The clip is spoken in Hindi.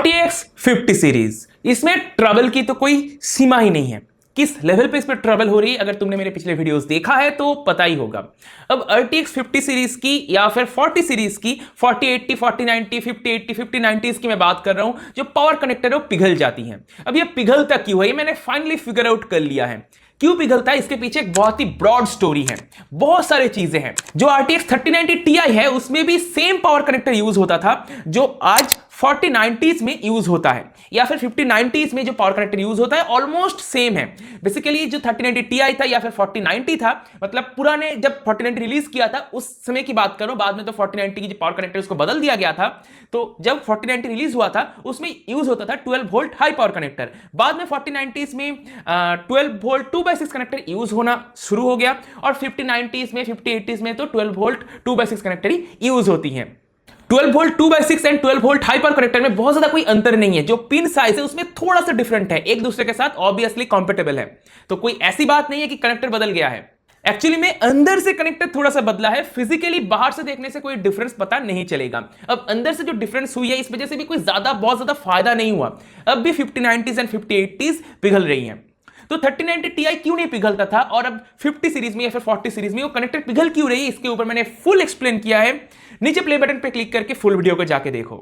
RTX 50 सीरीज, इसमें ट्रबल की तो कोई सीमा ही नहीं है। किस लेवल पे इस पर ट्रबल हो रही है अगर तुमने मेरे पिछले वीडियोस देखा है तो पता ही होगा। अब RTX 50 सीरीज की या फिर 40 सीरीज की 4080, 4090, 5080, 5090 की मैं बात कर रहा हूं, जो पावर कनेक्टर है वो पिघल जाती हैं। अब ये पिघलता क्यों है, ये मैंने फाइनली फिगर आउट कर लिया है। क्यों पिघलता है, इसके पीछे एक बहुत ही ब्रॉड स्टोरी है, बहुत सारी चीजें हैं। जो RTX 3090 Ti है उसमें भी सेम पावर कनेक्टर यूज होता था जो आज 4090s में यूज होता है, या फिर 5090s में जो पावर कनेक्टर यूज होता है ऑलमोस्ट सेम है। बेसिकली जो 3090 Ti था या फिर 4090 था, मतलब पुराने जब 4090 रिलीज किया था उस समय की बात करो, बाद में तो 4090 की जो पावर कनेक्टर उसको बदल दिया गया था। तो जब 4090 रिलीज हुआ था उसमें यूज होता था 12 वोल्ट हाई पावर कनेक्टर। बाद में 4090s में 12 वोल्ट 2/6 कनेक्टर यूज होना शुरू हो गया, और 5090s में 5080s में तो 12 वोल्ट 2/6 कनेक्टर ही यूज होती हैं। 12 volt 2/6 and 12 volt high power connector में बहुत ज्यादा कोई अंतर नहीं है, जो पिन साइज है उसमें थोड़ा सा डिफरेंट है, एक दूसरे के साथ ऑब्वियसली कंपैटिबल है। तो कोई ऐसी बात नहीं है कि कनेक्टर बदल गया है। एक्चुअली में अंदर से कनेक्टर थोड़ा सा बदला है, फिजिकली बाहर से देखने से कोई डिफरेंस पता नहीं चलेगा। अब अंदर से जो डिफरेंस हुई है इस वजह से भी कोई बहुत ज्यादा फायदा नहीं हुआ। अब भी 5090s एंड 5080s पिघल रही हैं। तो 3090 Ti क्यों नहीं पिघलता था और अब 50 सीरीज में या फिर 40 सीरीज में वो कनेक्टर पिघल क्यों रही है, इसके ऊपर मैंने फुल एक्सप्लेन किया है। नीचे प्ले बटन पे क्लिक करके फुल वीडियो को जाके देखो।